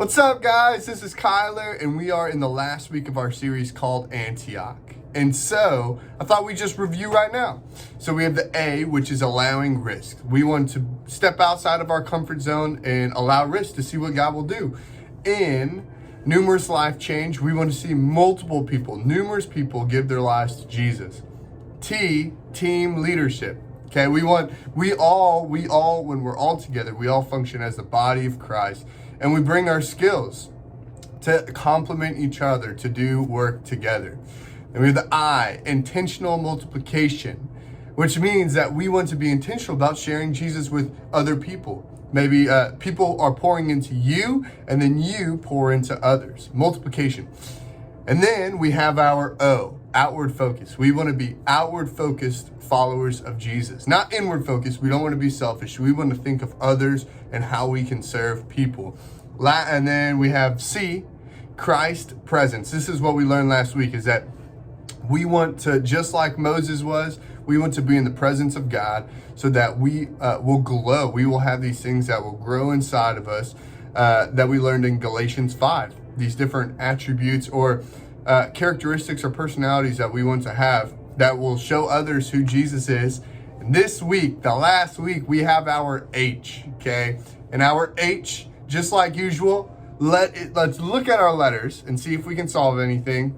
What's up, guys? This is Kyler, and we are in the last week of our series called Antioch. And so, I thought we'd just review right now. So we have the A, which is allowing risk. We want to step outside of our comfort zone and allow risk to see what God will do. In numerous life change, we want to see numerous people give their lives to Jesus. T, team leadership. Okay, we all, when we're all together, we all function as the body of Christ. And we bring our skills to complement each other, to do work together. And we have the I, intentional multiplication, which means that we want to be intentional about sharing Jesus with other people. Maybe people are pouring into you, and then you pour into others. Multiplication. And then we have our O, outward focus. We want to be outward focused followers of Jesus, not inward focused. We don't want to be selfish. We want to think of others and how we can serve people. And then we have C, Christ presence. This is what we learned last week, is that we want to, just like Moses was, we want to be in the presence of God so that we will glow. We will have these things that will grow inside of us that we learned in Galatians 5. These different attributes or characteristics or personalities that we want to have that will show others who Jesus is. And this week, the last week, we have our H, okay? And our H, just like usual, let's look at our letters and see if we can solve anything.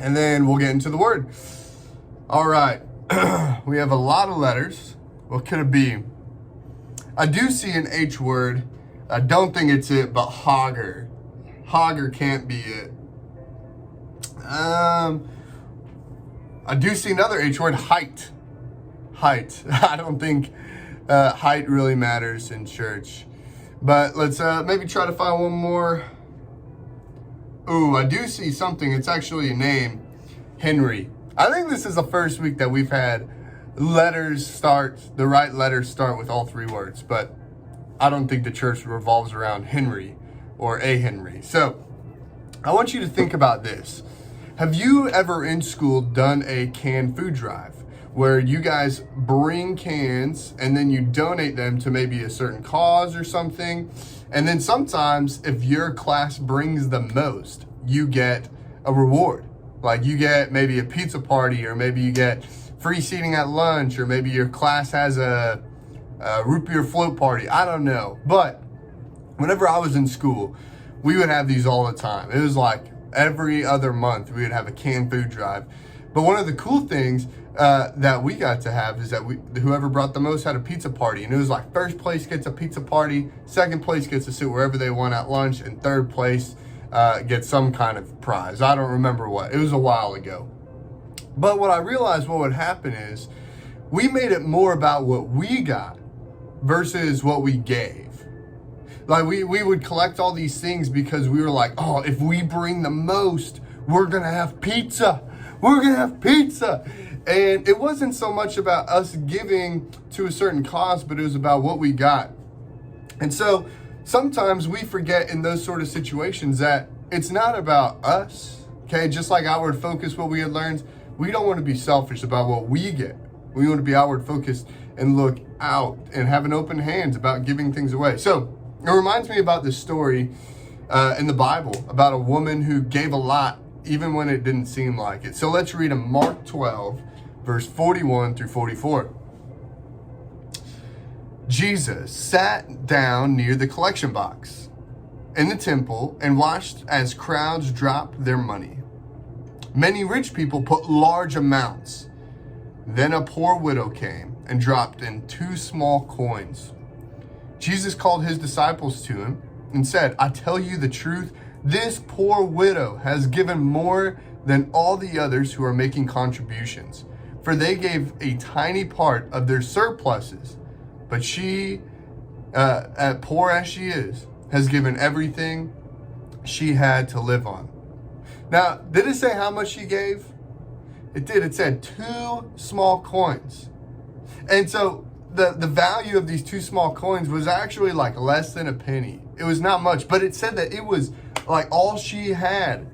And then we'll get into the word. All right. We have a lot of letters. What could it be? I do see an H word. I don't think it's it, but hogger. Hogger can't be it. I do see another H word, height. Height. I don't think height really matters in church. But let's maybe try to find one more. Ooh, I do see something. It's actually a name, Henry. I think this is the first week that we've had the right letters start with all three words. But I don't think the church revolves around Henry or a Henry. So I want you to think about this. Have you ever in school done a canned food drive where you guys bring cans and then you donate them to maybe a certain cause or something? And then sometimes if your class brings the most, you get a reward. Like you get maybe a pizza party, or maybe you get free seating at lunch, or maybe your class has a root beer float party. I don't know. But whenever I was in school, we would have these all the time. It was like every other month we would have a canned food drive. But one of the cool things that we got to have is that whoever brought the most had a pizza party. And it was like first place gets a pizza party, second place gets to sit wherever they want at lunch, and third place gets some kind of prize. I don't remember what. It was a while ago. But what I realized what would happen is we made it more about what we got versus what we gave. Like we would collect all these things because we were like, oh, if we bring the most, we're going to have pizza. We're going to have pizza. And it wasn't so much about us giving to a certain cause, but it was about what we got. And so sometimes we forget in those sort of situations that it's not about us. Okay, just like outward focus, what we had learned, we don't want to be selfish about what we get. We want to be outward focused and look out and have an open hand about giving things away. So it reminds me about this story in the Bible about a woman who gave a lot even when it didn't seem like it. So let's read in Mark 12, verse 41 through 44. Jesus sat down near the collection box in the temple and watched as crowds dropped their money. Many rich people put large amounts. Then a poor widow came and dropped in 2 small coins. Jesus called his disciples to him and said, I tell you the truth, this poor widow has given more than all the others who are making contributions, for they gave a tiny part of their surpluses. But she, poor as she is, has given everything she had to live on. Now, did it say how much she gave? It did. It said 2 small coins. And so the value of these 2 small coins was actually like less than a penny. It was not much, but it said that it was like all she had.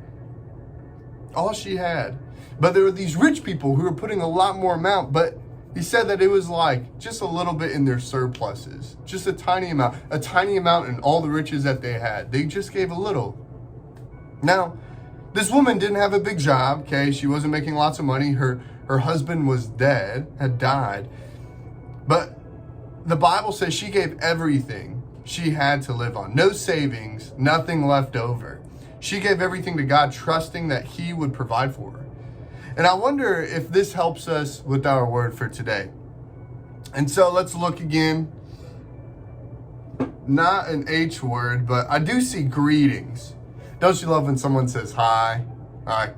All she had. But there were these rich people who were putting a lot more amount, but He said that it was like just a little bit in their surpluses, just a tiny amount in all the riches that they had. They just gave a little. Now, this woman didn't have a big job, okay? She wasn't making lots of money. Her husband was dead, had died. But the Bible says she gave everything she had to live on. No savings, nothing left over. She gave everything to God, trusting that He would provide for her. And I wonder if this helps us with our word for today. And so let's look again. Not an H word, but I do see greetings. Don't you love when someone says hi?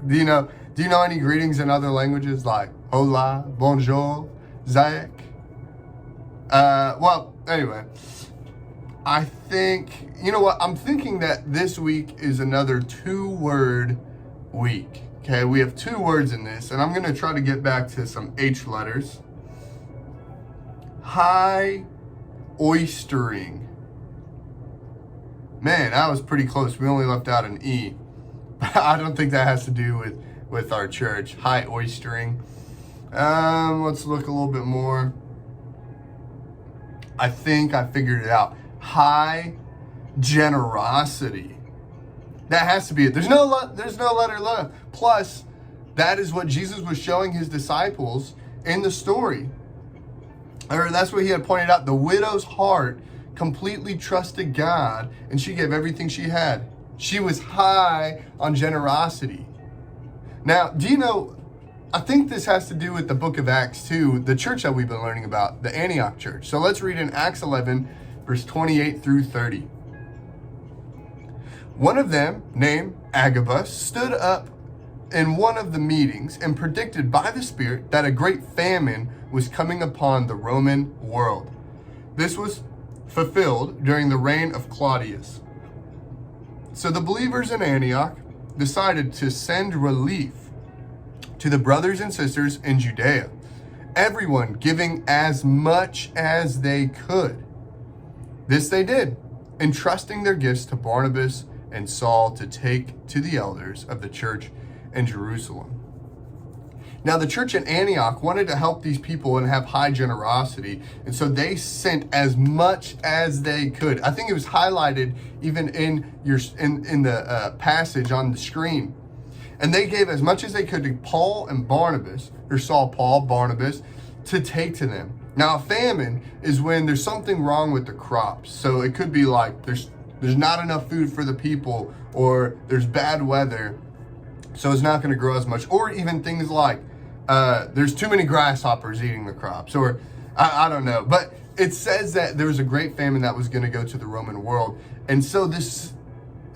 Do you know any greetings in other languages like hola, bonjour, zayek? Well, anyway, I think, you know what? I'm thinking that this week is another 2-word week. Okay, we have 2 words in this, and I'm going to try to get back to some H letters. High oystering. Man, that was pretty close. We only left out an E. I don't think that has to do with our church. High oystering. Let's look a little bit more. I think I figured it out. High generosity. That has to be it. There's no letter left. Plus, that is what Jesus was showing his disciples in the story. Or that's what he had pointed out. The widow's heart completely trusted God, and she gave everything she had. She was high on generosity. Now, do you know, I think this has to do with the book of Acts too, the church that we've been learning about, the Antioch church. So let's read in Acts 11, verse 28 through 30. One of them, named Agabus, stood up in one of the meetings and predicted by the Spirit that a great famine was coming upon the Roman world. This was fulfilled during the reign of Claudius. So the believers in Antioch decided to send relief to the brothers and sisters in Judea, everyone giving as much as they could. This they did, entrusting their gifts to Barnabas and Saul to take to the elders of the church in Jerusalem. Now, the church in Antioch wanted to help these people and have high generosity, and so they sent as much as they could. I think it was highlighted even in the passage on the screen. And they gave as much as they could to Paul and Barnabas, or Saul, Paul, Barnabas, to take to them. Now, a famine is when there's something wrong with the crops. So it could be like there's not enough food for the people, or there's bad weather, so it's not going to grow as much. Or even things like there's too many grasshoppers eating the crops, or I don't know. But it says that there was a great famine that was going to go to the Roman world. And so this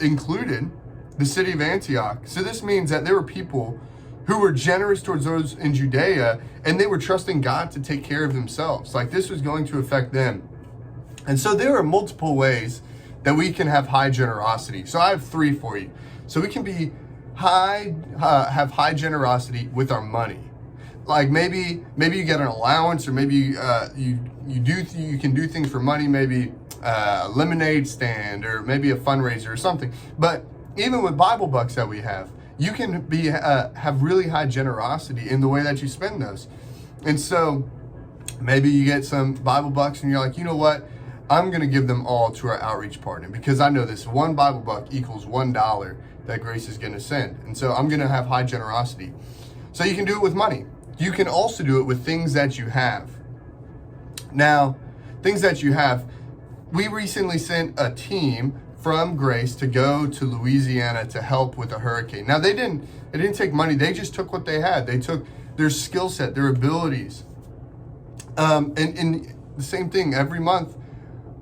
included the city of Antioch. So this means that there were people who were generous towards those in Judea, and they were trusting God to take care of themselves. Like this was going to affect them. And so there are multiple ways that we can have high generosity. So I have 3 for you. So we can be have high generosity with our money. Like maybe you get an allowance, or maybe you can do things for money, maybe a lemonade stand, or maybe a fundraiser or something. But even with Bible bucks that we have, you can have really high generosity in the way that you spend those. And so maybe you get some Bible bucks and you're like, you know what? I'm going to give them all to our outreach partner, because I know this one Bible buck equals $1 that Grace is going to send. And so I'm going to have high generosity. So you can do it with money. You can also do it with things that you have. Now, things that you have, we recently sent a team from Grace to go to Louisiana to help with a hurricane. Now, they didn't take money. They just took what they had. They took their skill set, their abilities. And the same thing, every month,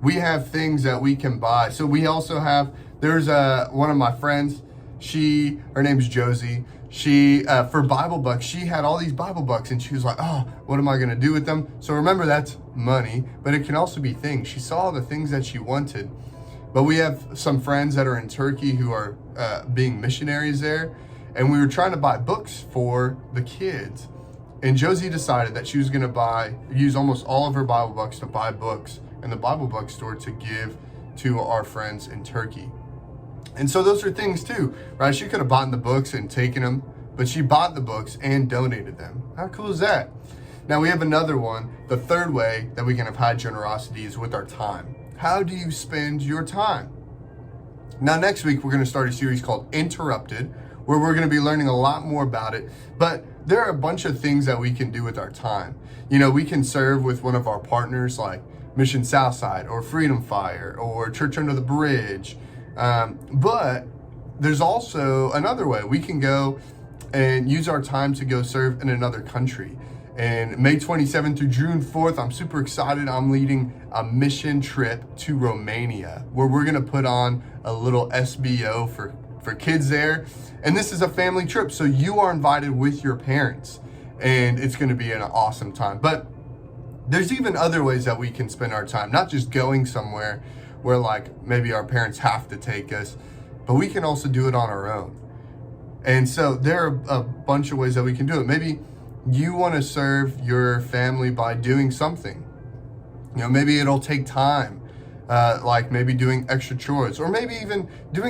we have things that we can buy. So we also have, there's one of my friends, her name's Josie. She, for Bible bucks, she had all these Bible bucks, and she was like, oh, what am I going to do with them? So remember, that's money, but it can also be things. She saw the things that she wanted. But we have some friends that are in Turkey who are being missionaries there, and we were trying to buy books for the kids. And Josie decided that she was going to use almost all of her Bible bucks to buy books in the Bible book store to give to our friends in Turkey. And so those are things too, right? She could have bought the books and taken them, but she bought the books and donated them. How cool is that? Now we have another one. The third way that we can have high generosity is with our time. How do you spend your time? Now next week we're going to start a series called Interrupted, where we're going to be learning a lot more about it. But there are a bunch of things that we can do with our time. You know, we can serve with one of our partners like Mission Southside or Freedom Fire or Church Under the Bridge. But there's also another way. We can go and use our time to go serve in another country. And May 27th through June 4th, I'm super excited. I'm leading a mission trip to Romania, where we're going to put on a little SBO for kids there. And this is a family trip, so you are invited with your parents, and it's going to be an awesome time. But there's even other ways that we can spend our time, not just going somewhere where like maybe our parents have to take us, but we can also do it on our own. And so there are a bunch of ways that we can do it. Maybe you want to serve your family by doing something. You know, maybe it'll take time, like maybe doing extra chores, or maybe even doing